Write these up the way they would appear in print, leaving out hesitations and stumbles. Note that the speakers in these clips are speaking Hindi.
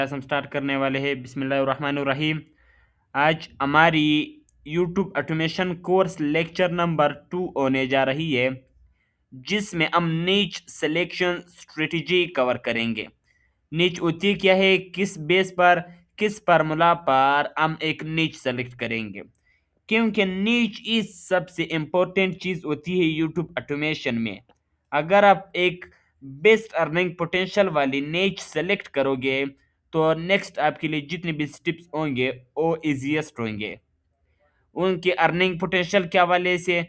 हम स्टार्ट करने वाले हैं बिस्मिल्लाहिर्रहमानिर्रहीम। आज हमारी YouTube automation course lecture number 2 होने जा रही है, जिसमें हम नीच सिलेक्शन स्ट्रेटजी कवर करेंगे। नीच होती क्या है, किस बेस पर, किस फार्मूला पर हम एक नीच सेलेक्ट करेंगे, क्योंकि नीच इज सबसे इम्पोर्टेंट चीज़ होती है यूट्यूब ऑटोमेशन में। अगर आप एक बेस्ट अर्निंग पोटेंशियल वाली नीच सेलेक्ट करोगे तो नेक्स्ट आपके लिए जितने भी स्टेप्स होंगे वो इजीएस्ट होंगे। उनके अर्निंग पोटेंशियल के हवाले से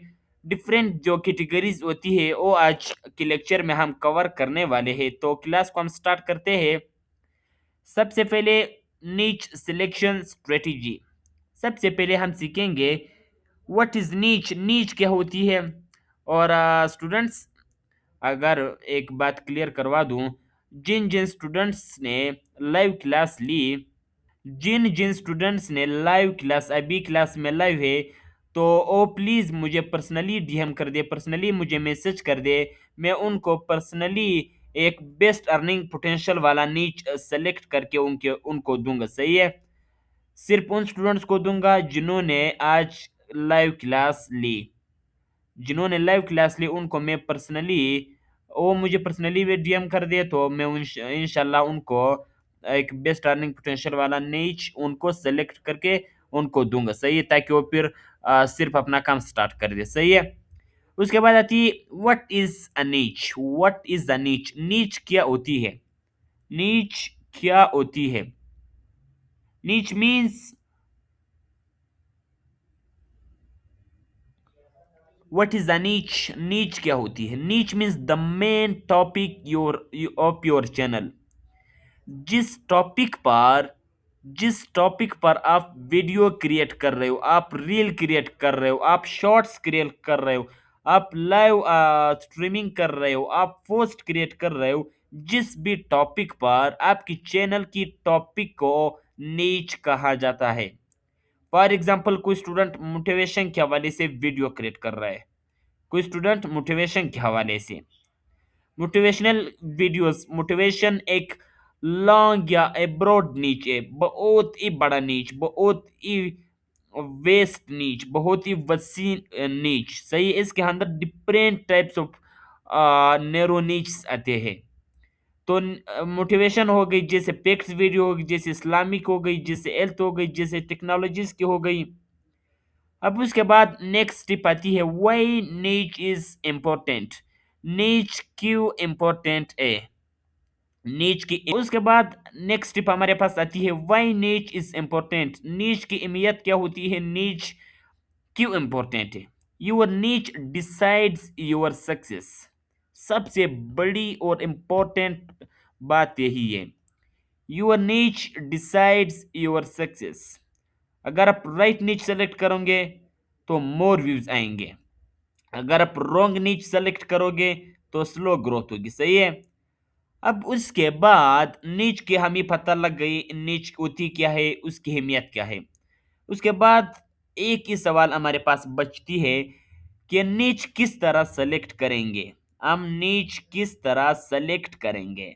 डिफरेंट जो कैटेगरीज होती है वो आज के लेक्चर में हम कवर करने वाले हैं। तो क्लास को हम स्टार्ट करते हैं। सबसे पहले नीच सिलेक्शन स्ट्रेटजी। सबसे पहले हम सीखेंगे व्हाट इज नीच, नीच क्या होती है। और स्टूडेंट्स, अगर एक बात क्लियर करवा दूं, जिन जिन स्टूडेंट्स ने लाइव क्लास ली, जिन जिन स्टूडेंट्स ने लाइव क्लास अभी क्लास में लाइव है, तो वो प्लीज़ मुझे पर्सनली डीएम कर दे, पर्सनली मुझे मैसेज कर दे। मैं उनको पर्सनली एक बेस्ट अर्निंग पोटेंशियल वाला नीच सेलेक्ट करके उनको दूंगा। सही है, सिर्फ उन स्टूडेंट्स को दूंगा जिन्होंने आज लाइव क्लास ली। जिन्होंने लाइव क्लास ली उनको मैं पर्सनली, वो मुझे पर्सनली भी डीएम कर दे तो मैं इंशाल्लाह उनको एक बेस्ट अर्निंग पोटेंशियल वाला नीच उनको सेलेक्ट करके उनको दूंगा। सही है, ताकि वो फिर सिर्फ अपना काम स्टार्ट कर दे। सही है। उसके बाद आती है व्हाट इज अ नीच। व्हाट इज अ नीच, नीच क्या होती है, नीच क्या होती है। नीच मीन्स व्हाट इज अ नीच, नीच क्या होती है। नीच means the main topic of your channel. जिस टॉपिक पर जिस टॉपिक पर आप वीडियो क्रिएट कर रहे हो, आप रील क्रिएट कर रहे हो, आप शॉर्ट्स क्रिएट कर रहे हो, आप लाइव स्ट्रीमिंग कर रहे हो, आप पोस्ट क्रिएट कर रहे हो, जिस भी टॉपिक पर आपकी चैनल की टॉपिक को नीच कहा जाता है। फॉर एग्जाम्पल, कोई स्टूडेंट मोटिवेशन के हवाले से वीडियो क्रिएट कर रहा है, कोई स्टूडेंट मोटिवेशन के हवाले से मोटिवेशनल वीडियोस, मोटिवेशन एक लॉन्ग या एब्रॉड नीच है, बहुत ही बड़ा नीच, बहुत ही वेस्ट नीच, बहुत ही वसी नीच। सही है, इसके अंदर डिफरेंट टाइप्स ऑफ नैरो नीच आते हैं। तो मोटिवेशन हो गई, जैसे पेक्स वीडियो हो गई, जैसे इस्लामिक हो गई, जैसे हेल्थ हो गई, जैसे टेक्नोलॉजीज की हो गई। अब उसके बाद नेक्स्ट स्टेप आती है व्हाई नीच इज इम्पोर्टेंट। नीच क्यों इम्पोर्टेंट है, नीच की। उसके बाद नेक्स्ट स्टेप हमारे पास आती है व्हाई नीच इज इम्पोर्टेंट। नीच की अहमियत क्या होती है, नीच क्यों इम्पोर्टेंट है। योर नीच डिसाइड्स योर सक्सेस। सबसे बड़ी और इम्पोर्टेंट बात यही है, योर नीच डिसाइड्स योर सक्सेस। अगर आप राइट नीच सेलेक्ट करोगे तो मोर व्यूज आएंगे, अगर आप रॉन्ग नीच सेलेक्ट करोगे तो स्लो ग्रोथ होगी। सही है। अब उसके बाद नीच की हमें पता लग गई नीच होती क्या है, उसकी अहमियत क्या है। उसके बाद एक ही सवाल हमारे पास बचती है कि नीच किस तरह सेलेक्ट करेंगे, हम नीच किस तरह सेलेक्ट करेंगे।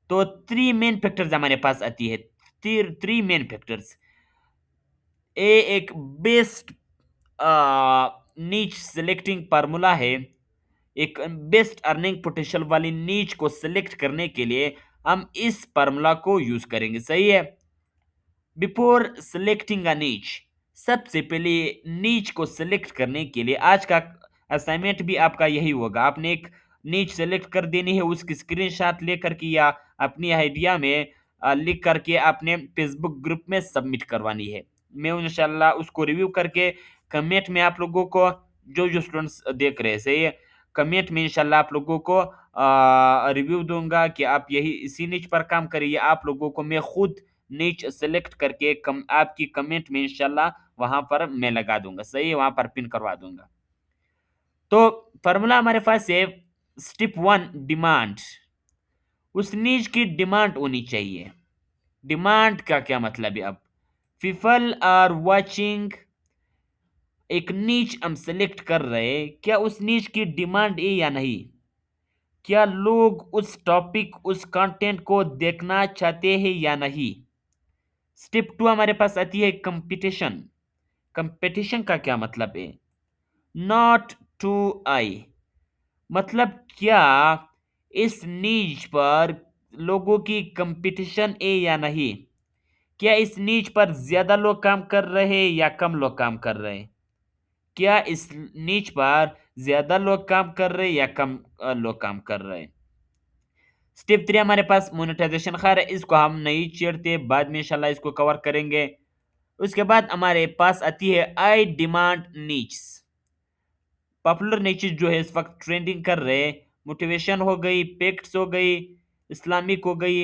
तो थ्री मेन फैक्टर्स हमारे पास आती है, थ्री मेन फैक्टर्स। ए एक बेस्ट नीच सिलेक्टिंग फार्मूला है। एक बेस्ट अर्निंग पोटेंशियल वाली नीच को सिलेक्ट करने के लिए हम इस फार्मूला को यूज करेंगे। सही है। बिफोर सिलेक्टिंग अ नीच, सबसे पहले नीच को सिलेक्ट करने के लिए आज का असाइनमेंट भी आपका यही होगा। आपने एक नीच सेलेक्ट कर देनी है, उसकी स्क्रीनशॉट लेकर के या अपनी आइडिया में लिख करके आपने फेसबुक ग्रुप में सबमिट करवानी है। मैं इंशाल्लाह उसको रिव्यू करके कमेंट में आप लोगों को, जो जो स्टूडेंट्स देख रहे हैं, सही है, कमेंट में इंशाल्लाह आप लोगों को रिव्यू दूंगा कि आप यही इसी नीच पर काम करिए। आप लोगों को मैं खुद नीच सेलेक्ट करके आपकी कमेंट में इंशाल्लाह वहां पर मैं लगा दूंगा। सही है, वहां पर पिन करवा दूंगा। तो फॉर्मूला हमारे पास है, स्टेप 1 डिमांड। उस नीच की डिमांड होनी चाहिए। डिमांड का क्या मतलब है। अब पीपल आर वाचिंग, एक नीच हम सेलेक्ट कर रहे हैं, क्या उस नीच की डिमांड है या नहीं। क्या लोग उस टॉपिक उस कंटेंट को देखना चाहते हैं या नहीं। स्टेप टू हमारे पास आती है कंपटीशन। कंपटीशन का क्या मतलब है। नॉट टू आई, मतलब क्या इस नीच पर लोगों की कंपटीशन है या नहीं। क्या इस नीच पर ज्यादा लोग काम कर रहे हैं या कम लोग काम कर रहे हैं। क्या इस नीच पर ज्यादा लोग काम कर रहे हैं या कम लोग काम कर रहे हैं। स्टेप थ्री हमारे पास मोनेटाइजेशन खैर है, इसको हम नहीं छेड़ते, बाद में इंशाल्लाह इसको कवर करेंगे। उसके बाद हमारे पास आती है आई डिमांड नीच। पॉपुलर नीचेस जो है इस वक्त ट्रेंडिंग कर रहे हैं। मोटिवेशन हो गई, पेक्ट्स हो गई, इस्लामिक हो गई,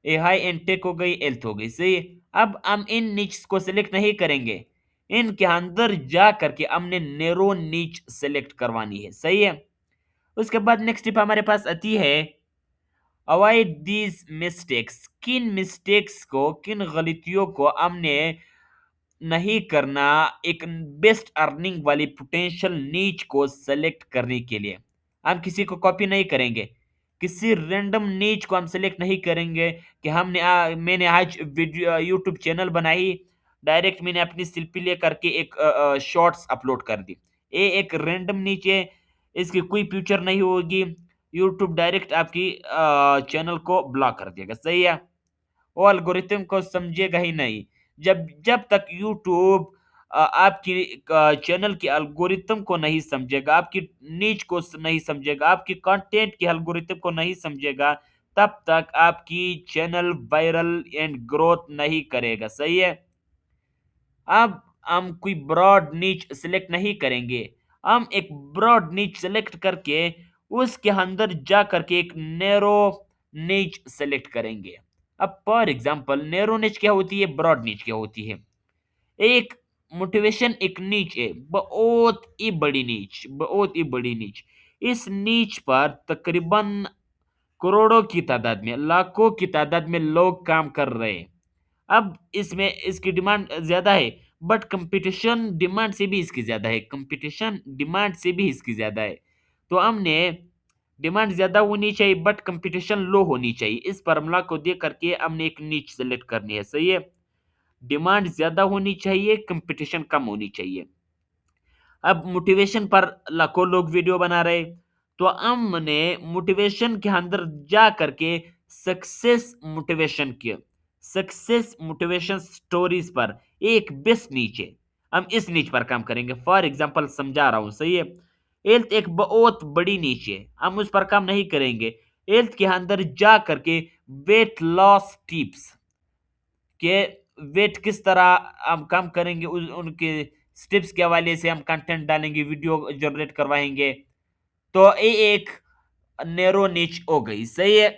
ए हाई एंड टेक हो गई, हेल्थ हो गई। सही है। अब हम इन नीच को सिलेक्ट नहीं करेंगे, इनके अंदर जा करके हमने नैरो नीच सेलेक्ट करवानी है। सही है। उसके बाद नेक्स्ट टिप हमारे पास आती है अवॉइड दीज मिस्टेक्स। किन मिस्टेक्स को, किन गलतियों को हमने नहीं करना एक बेस्ट अर्निंग वाली पोटेंशियल नीच को सेलेक्ट करने के लिए। हम किसी को कॉपी नहीं करेंगे, किसी रैंडम नीच को हम सेलेक्ट नहीं करेंगे कि मैंने आज वीडियो यूट्यूब चैनल बनाई, डायरेक्ट मैंने अपनी सेल्फी ले करके एक शॉर्ट्स अपलोड कर दी। ये एक रैंडम नीच है, इसकी कोई फ्यूचर नहीं होगी। यूट्यूब डायरेक्ट आपकी चैनल को ब्लॉक कर देगा। सही है। वो एल्गोरिथम को समझेगा ही नहीं। जब जब तक यूट्यूब आपकी चैनल के एल्गोरिथम को नहीं समझेगा, आपकी नीच को नहीं समझेगा, आपकी कंटेंट के एल्गोरिथम को नहीं समझेगा, तब तक आपकी चैनल वायरल एंड ग्रोथ नहीं करेगा। सही है। अब हम कोई ब्रॉड नीच सिलेक्ट नहीं करेंगे, हम एक ब्रॉड नीच सेलेक्ट करके उसके अंदर जा करके एक नैरो नीच सेलेक्ट करेंगे। अब फॉर एग्जांपल नैरो नीच क्या होती है, ब्रॉड नीच क्या होती है। एक मोटिवेशन एक नीच है, बहुत ही बड़ी नीच, बहुत ही बड़ी नीच। इस नीच पर तकरीबन करोड़ों की तादाद में, लाखों की तादाद में लोग काम कर रहे हैं। अब इसमें इसकी डिमांड ज्यादा है, बट कंपटीशन डिमांड से भी इसकी ज्यादा है, कंपटीशन डिमांड से भी इसकी ज्यादा है। तो हमने डिमांड ज्यादा होनी चाहिए बट कंपटीशन लो होनी चाहिए, इस फार्मूला को देख करके हमने एक नीच सेलेक्ट करनी है। सही है। डिमांड ज्यादा होनी चाहिए, कंपटीशन कम होनी चाहिए। अब मोटिवेशन पर लाखों लोग वीडियो बना रहे, तो हमने मोटिवेशन के अंदर जा करके सक्सेस मोटिवेशन के सक्सेस मोटिवेशन स्टोरीज पर एक बेस्ट नीच है, हम इस नीच पर काम करेंगे। फॉर एग्जांपल समझा रहा हूं। सही है। हेल्थ एक बहुत बड़ी नीच है, हम उस पर काम नहीं करेंगे। हेल्थ के अंदर जा करके वेट लॉस टिप्स के वेट किस तरह हम काम करेंगे, उनके स्टेप्स के हवाले से हम कंटेंट डालेंगे, वीडियो जनरेट करवाएंगे। तो ये एक नैरो निच हो गई। सही है।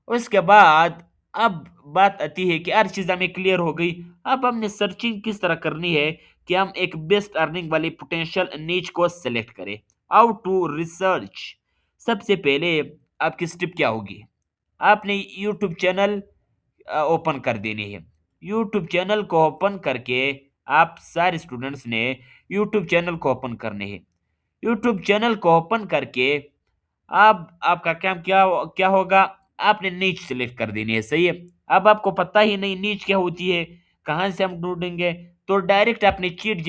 उसके बाद अब बात आती है कि हर चीज हमें क्लियर हो गई। अब हमने सर्चिंग किस तरह करनी है कि हम एक बेस्ट अर्निंग वाली पोटेंशियल नीच को सेलेक्ट करें। How to research. सबसे पहले आपकी स्टेप क्या होगी, आपने यूट्यूब चैनल ओपन कर देनी है। यूट्यूब चैनल को ओपन करके आप सारे स्टूडेंट्स ने यूट्यूब चैनल को ओपन करने हैं। यूट्यूब चैनल को ओपन करके अब आपका काम क्या क्या होगा, आपने नीच सेलेक्ट कर देनी है। सही है। अब आपको पता ही नहीं नीच क्या होती है, कहां से हम ढूंढेंगे, तो डायरेक्ट अपने चीट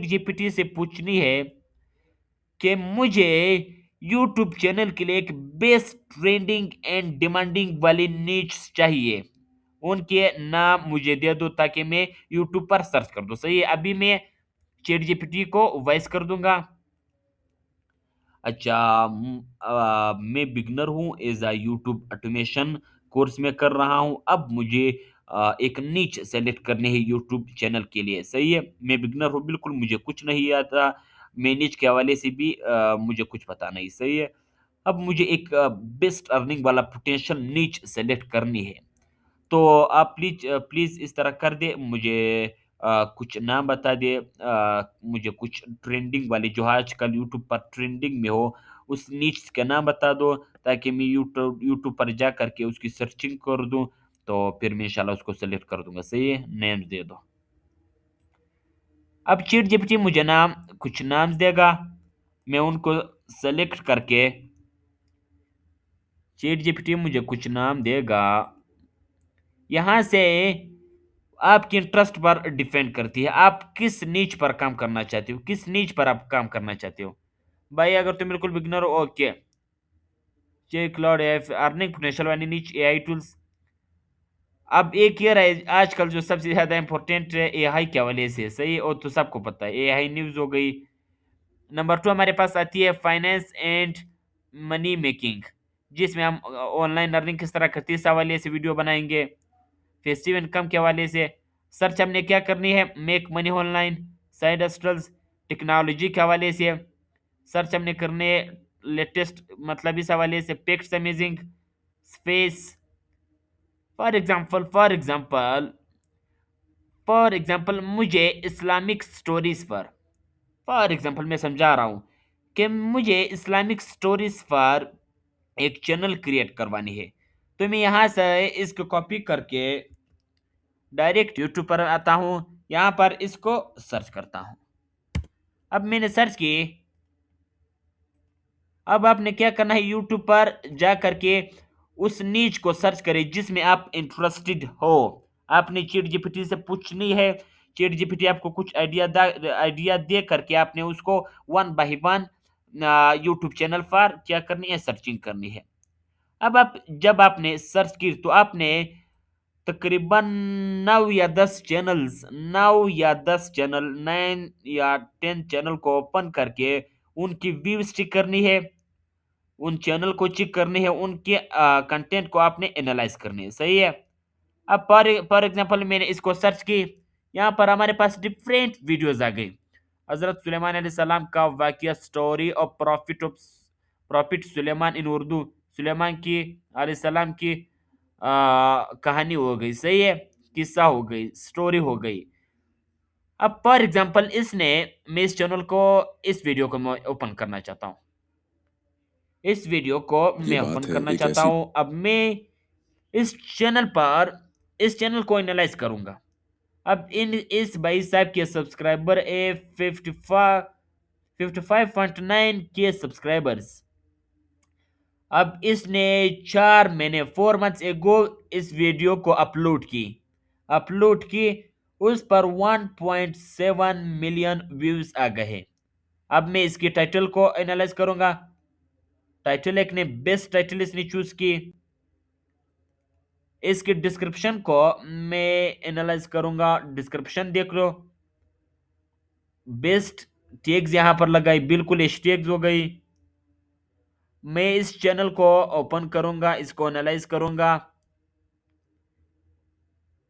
जीपीटी से पूछनी है कि मुझे यूट्यूब चैनल के लिए एक बेस्ट ट्रेंडिंग एंड डिमांडिंग वाली नीड्स चाहिए, उनके नाम मुझे दे दो ताकि मैं यूट्यूब पर सर्च कर दूं। सही है। अभी मैं चैट जीपीटी को वॉइस कर दूंगा। अच्छा, मैं बिगनर हूँ, as a YouTube automation course में कर रहा हूँ। अब मुझे एक नीच सेलेक्ट करनी है यूट्यूब चैनल के लिए। सही है। मैं बिगनर हूँ, बिल्कुल मुझे कुछ नहीं आता, मैं नीच के हवाले से भी मुझे कुछ पता नहीं। सही है। अब मुझे एक बेस्ट अर्निंग वाला पोटेंशियल नीच सेलेक्ट करनी है। तो आप प्लीज प्लीज इस तरह कर दे, मुझे कुछ नाम बता दे, मुझे कुछ ट्रेंडिंग वाली जो आजकल यूट्यूब पर ट्रेंडिंग में हो उस नीच का नाम बता दो, ताकि मैं यूट्यूब यूट्यूब पर जा करके उसकी सर्चिंग कर दूं, तो फिर मैं इंशाल्लाह उसको सेलेक्ट कर दूंगा। सही है। नेम दे दो। अब चैट जीपीटी मुझे कुछ नाम देगा, मैं उनको सेलेक्ट करके, चैट जीपीटी मुझे कुछ नाम देगा। यहाँ से आपकी इंटरेस्ट पर डिपेंड करती है, आप किस नीच पर काम करना चाहते हो, किस नीच पर आप काम करना चाहते हो। भाई अगर तुम बिल्कुल बिगनर हो, okay, check Claude earning potential वाली नीच एआई टूल्स। अब एक ये रहा आजकल जो सबसे ज्यादा इंपॉर्टेंट है एआई के हवाले से, सही और तो सबको पता है एआई न्यूज हो गई। नंबर 2 हमारे पास आती है फाइनेंस एंड मनी मेकिंग, जिसमें हम ऑनलाइन अर्निंग किस तरह करती है इस हवाले से वीडियो बनाएंगे। पैसिव इनकम के हवाले से सर्च हमने क्या करनी है, make money online, side hustles, technology के हवाले से सर्च हमने करने लेटेस्ट, मतलब इस हवाले से PECS amazing, space, for example मुझे इस्लामिक स्टोरीज पर, फॉर एग्जांपल मैं समझा रहा हूँ कि मुझे इस्लामिक स्टोरीज पर एक चैनल क्रिएट करवानी है। तो मैं यहाँ से इसको कॉपी करके डायरेक्ट यूट्यूब पर आता हूँ, यहाँ पर इसको सर्च करता हूँ। अब मैंने सर्च की। अब आपने क्या करना है, यूट्यूब पर जा करके उस नीच को सर्च करें जिसमें आप इंटरेस्टेड हो। आपने चैट जीपीटी से पूछनी है, चैट जीपीटी आपको कुछ आइडिया दे करके आपने उसको one by one YouTube channel पर क्या करनी है, सर्चिंग करनी है। अब आप जब आपने सर्च की तो आपने तकरीबन 9 या 10 चैनल 9 या 10 चैनल को ओपन करके उनकी व्यू चेक करनी है, उन चैनल को चेक करनी है, उनके कंटेंट को आपने एनालाइज करनी है, सही है। अब फॉर एग्जांपल मैंने इसको सर्च की, यहाँ पर हमारे पास डिफरेंट वीडियोस आ गई। हजरत सुलेमान अलैहिस्सलाम का वाकया, स्टोरी ऑफ प्रॉफिट सुलेमान इन उर्दू, सुलेमान की अलैहिस्सलाम की कहानी हो गई, सही है, किस्सा हो गई, स्टोरी हो गई। अब फॉर एग्जांपल इसने, मैं इस चैनल को, इस वीडियो को मैं ओपन करना चाहता हूँ, इस वीडियो को ये मैं ओपन बात है करना एक चाहता ऐसी। हूँ। अब मैं इस चैनल पर, इस चैनल को एनालाइज करूंगा। अब इन इस भाई साहब के सब्सक्राइबर ए 55.9 के सब्सक्राइबर्स। अब इसने 4 महीने 4 मंथ्स एगो इस वीडियो को अपलोड की, उस पर 1.7 मिलियन व्यूज आ गए। अब मैं इसकी टाइटल को एनालाइज करूंगा। टाइटल एक ने बेस्ट टाइटल इसने चूज की। इसके डिस्क्रिप्शन को मैं एनालाइज करूंगा, डिस्क्रिप्शन देख लो, बेस्ट टैग्स यहां पर लगाई, बिल्कुल हैशटैग्स हो गई। मैं इस चैनल को ओपन करूंगा, इसको एनालाइज करूंगा।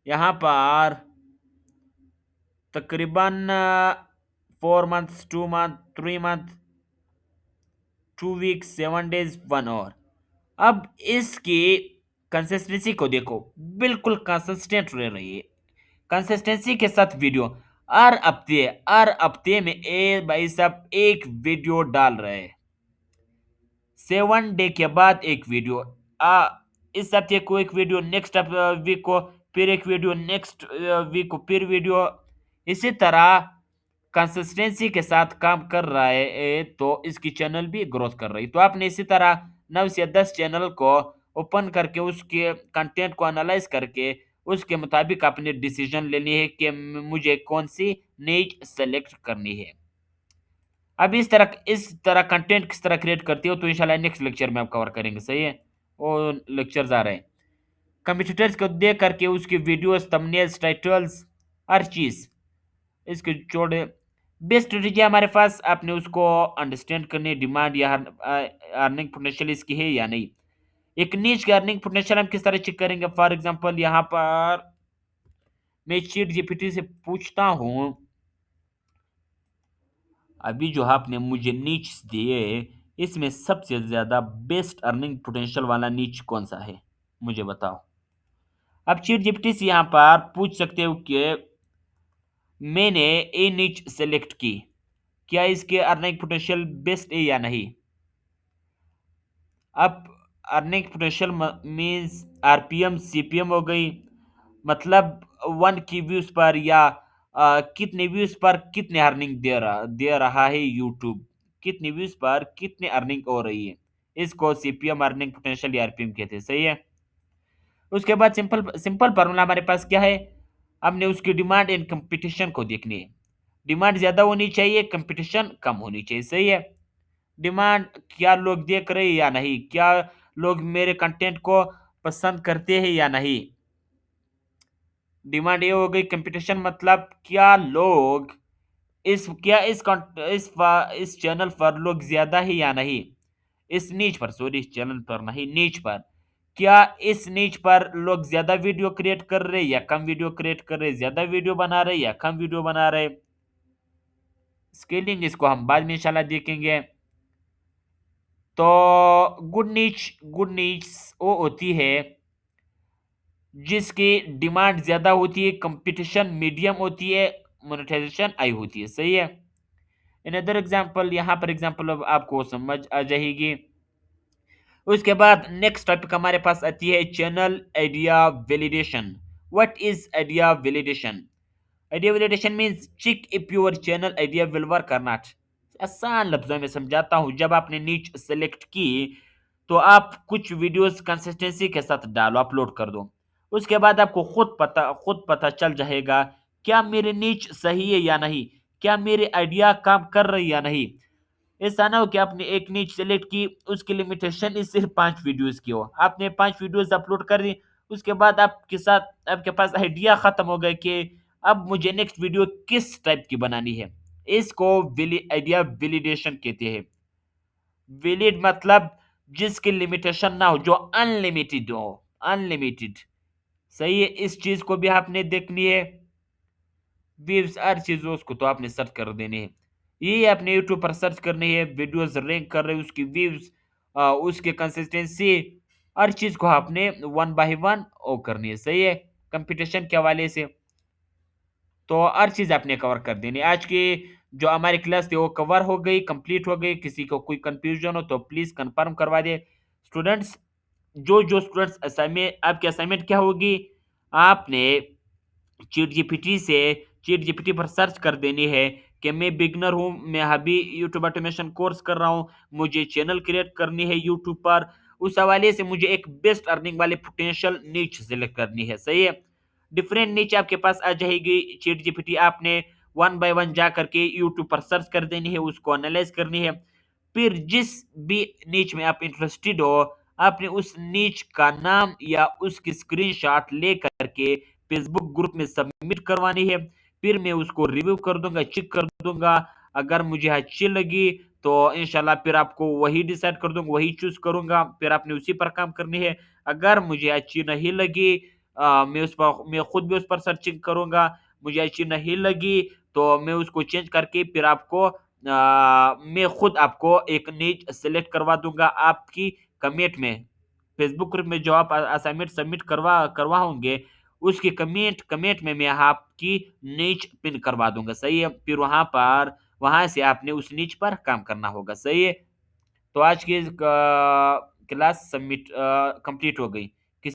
यहां पर तकरीबन 4 months, 2 month, 3 month, 2 week, 7 days, 1 hour. अब इसकी कंसिस्टेंसी को देखो, बिल्कुल कंसिस्टेंट रह रही है, कंसिस्टेंसी के साथ वीडियो हर हफ्ते में भाई साहब एक वीडियो डाल रहे हैं। 7 डे के बाद एक वीडियो, आ इस हफ्ते को एक वीडियो, नेक्स्ट वीक को फिर एक वीडियो, नेक्स्ट वीक को फिर वीडियो, इसी तरह कंसिस्टेंसी के साथ काम कर रहा है तो इसकी चैनल भी ग्रोथ कर रही। तो आपने इसी तरह 9 से 10 चैनल को ओपन करके उसके कंटेंट को एनालाइज करके उसके मुताबिक अपने डिसीजन लेनी है कि मुझे कौन सी नीच सेलेक्ट करनी है। अब इस तरह कंटेंट किस तरह क्रिएट करती हो तो इंशाल्लाह नेक्स्ट लेक्चर में आप कवर करेंगे, सही है। और लेक्चर्स आ रहे हैं, कंप्यूटर्स को देख करके उसकी वीडियोस, थंबनेल्स, टाइटल्स, हर चीज इसके जोड़े। बेस्ट स्ट्रेटेजी हमारे पास, आपने उसको अंडरस्टैंड करनी, डिमांड या अर्निंग पोटेंशियल इसकी है या नहीं। एक नीच का अर्निंग पोटेंशियल हम किस तरह चेक करेंगे, फॉर एग्जांपल यहाँ पर मैं चैट जीपीटी से पूछता हूँ, अभी जो आपने मुझे नीच दिए इसमें सबसे ज्यादा बेस्ट अर्निंग पोटेंशियल वाला नीच कौन सा है, मुझे बताओ। अब चैट जीपीटी से यहाँ पर पूछ सकते हो कि मैंने ए नीच सेलेक्ट की, क्या इसके अर्निंग पोटेंशियल बेस्ट है या नहीं। अब earning potential means RPM CPM हो गई, मतलब 1 की व्यूज पर या कितने व्यूज पर कितने अर्निंग दे रहा है यूट्यूब, कितने व्यूज पर कितने अर्निंग हो रही है। इसको सीपीएम, अर्निंग पोटेंशियल, आरपीएम कहते हैं। सही है। उसके बाद सिंपल सिंपल फार्मूला हमारे पास क्या है, हमने उसकी डिमांड एंड कंपटीशन को देखनी है। डिमांड ज्यादा होनी चाहिए, कंपटीशन कम होनी चाहिए। सही है। डिमांड, क्या लोग देख रहे हैं या नहीं, क्या लोग मेरे कंटेंट को पसंद करते हैं या नहीं। डिमांड ये हो गई। कंपटीशन मतलब क्या लोग इस चैनल पर लोग ज्यादा है या नहीं, इस नीच पर, सॉरी इस चैनल पर नहीं, नीच पर, क्या इस नीच पर लोग ज्यादा वीडियो क्रिएट कर रहे या कम वीडियो क्रिएट कर रहे, ज्यादा वीडियो बना रहे या कम वीडियो बना रहे। स्केलिंग इसको हम बाद में इंशाल्लाह देखेंगे। तो गुड नीच वो होती है जिसकी डिमांड ज्यादा होती है, कंपटीशन मीडियम होती है, मोनेटाइजेशन हाई होती है। सही है। इन अदर एग्जांपल, यहाँ पर एग्जांपल अब आपको समझ आ जाएगी। उसके बाद नेक्स्ट टॉपिक हमारे पास आती है channel idea validation. What is idea validation? Idea validation means check if your channel idea will work और नॉट। आसान लफ्जों में समझाता हूं। जब आपने नीच सेलेक्ट की तो आप कुछ वीडियोस कंसिस्टेंसी के साथ डालो, अपलोड कर दो। उसके बाद आपको खुद पता चल जाएगा क्या मेरी नीच सही है या नहीं, क्या मेरे आइडिया काम कर रही है या नहीं। ऐसा ना हो कि आपने एक नीच सेलेक्ट की, उसकी लिमिटेशन इस सिर्फ 5 वीडियोस की हो, आपने 5 वीडियोस अपलोड कर दी, उसके बाद आपके पास आइडिया खत्म हो गए कि अब मुझे नेक्स्ट वीडियो किस टाइप की बनानी है। इसको आइडिया वैलिडेशन कहते हैं। वैलिड मतलब जिसकी लिमिटेशन ना हो, जो अनलिमिटेड हो, अनलिमिटेड। सही है। इस चीज को भी आपने देखनी है। व्यूज हर चीज उसको तो आपने सर्च कर देने हैं। ये आपने यूट्यूब पर सर्च करनी है, वीडियोस रैंक कर रहे हैं, उसकी व्यूज, उसके कंसिस्टेंसी, हर चीज को आपने वन बाय वन ओ करनी है। सही है। कंपटीशन के हवाले से तो हर चीज आपने कवर कर देनी है। आज की जो हमारी क्लास थी वो कवर हो गई, कंप्लीट हो गई। किसी को कोई कंफ्यूजन हो तो प्लीज कंफर्म करवा दे स्टूडेंट्स। जो स्टूडेंट्स असाइनमेंट, आपकी असाइनमेंट क्या होगी, आपने चीट जीपीटी पर सर्च कर देनी है कि मैं बिगनर हूं, मैं अभी यूट्यूब ऑटोमेशन कोर्स कर रहा हूं, मुझे चैनल क्रिएट करनी है यूट्यूब पर, उस हवाले से मुझे एक बेस्ट अर्निंग वाले पोटेंशियल नीच सेलेक्ट करनी है। सही है। डिफरेंट नीच आपके पास आ जाएगी। चीट जीपीटी आपने वन बाय वन जा करके यूट्यूब पर सर्च कर देनी है, उसको एनालाइज करनी है। फिर जिस भी नीच में आप इंटरेस्टेड हो, आपने उस नीच का नाम या उसकी स्क्रीनशॉट ले करके फेसबुक ग्रुप में सबमिट करवानी है। फिर मैं उसको रिव्यू कर दूंगा, चेक कर दूंगा। अगर मुझे अच्छी लगी तो इंशाल्लाह फिर आपको वही डिसाइड कर दूंगा, वही चूज करूंगा, फिर आपने उसी पर काम करनी है। अगर मुझे अच्छी नहीं लगी, मैं खुद भी उस पर सर्चिंग करूंगा। मुझे अच्छी नहीं लगी तो मैं उसको चेंज करके फिर मैं खुद आपको एक नीच सेलेक्ट करवा दूंगा आपकी कमेंट में। फेसबुक ग्रुप में जो आप असाइनमेंट सबमिट करवाओगे, उसकी कमेंट कमेंट में मैं आपकी नीच पिन करवा दूंगा। सही है। फिर वहां से आपने उस नीच पर काम करना होगा। सही है। तो आज की क्लास सबमिट कंप्लीट हो गई।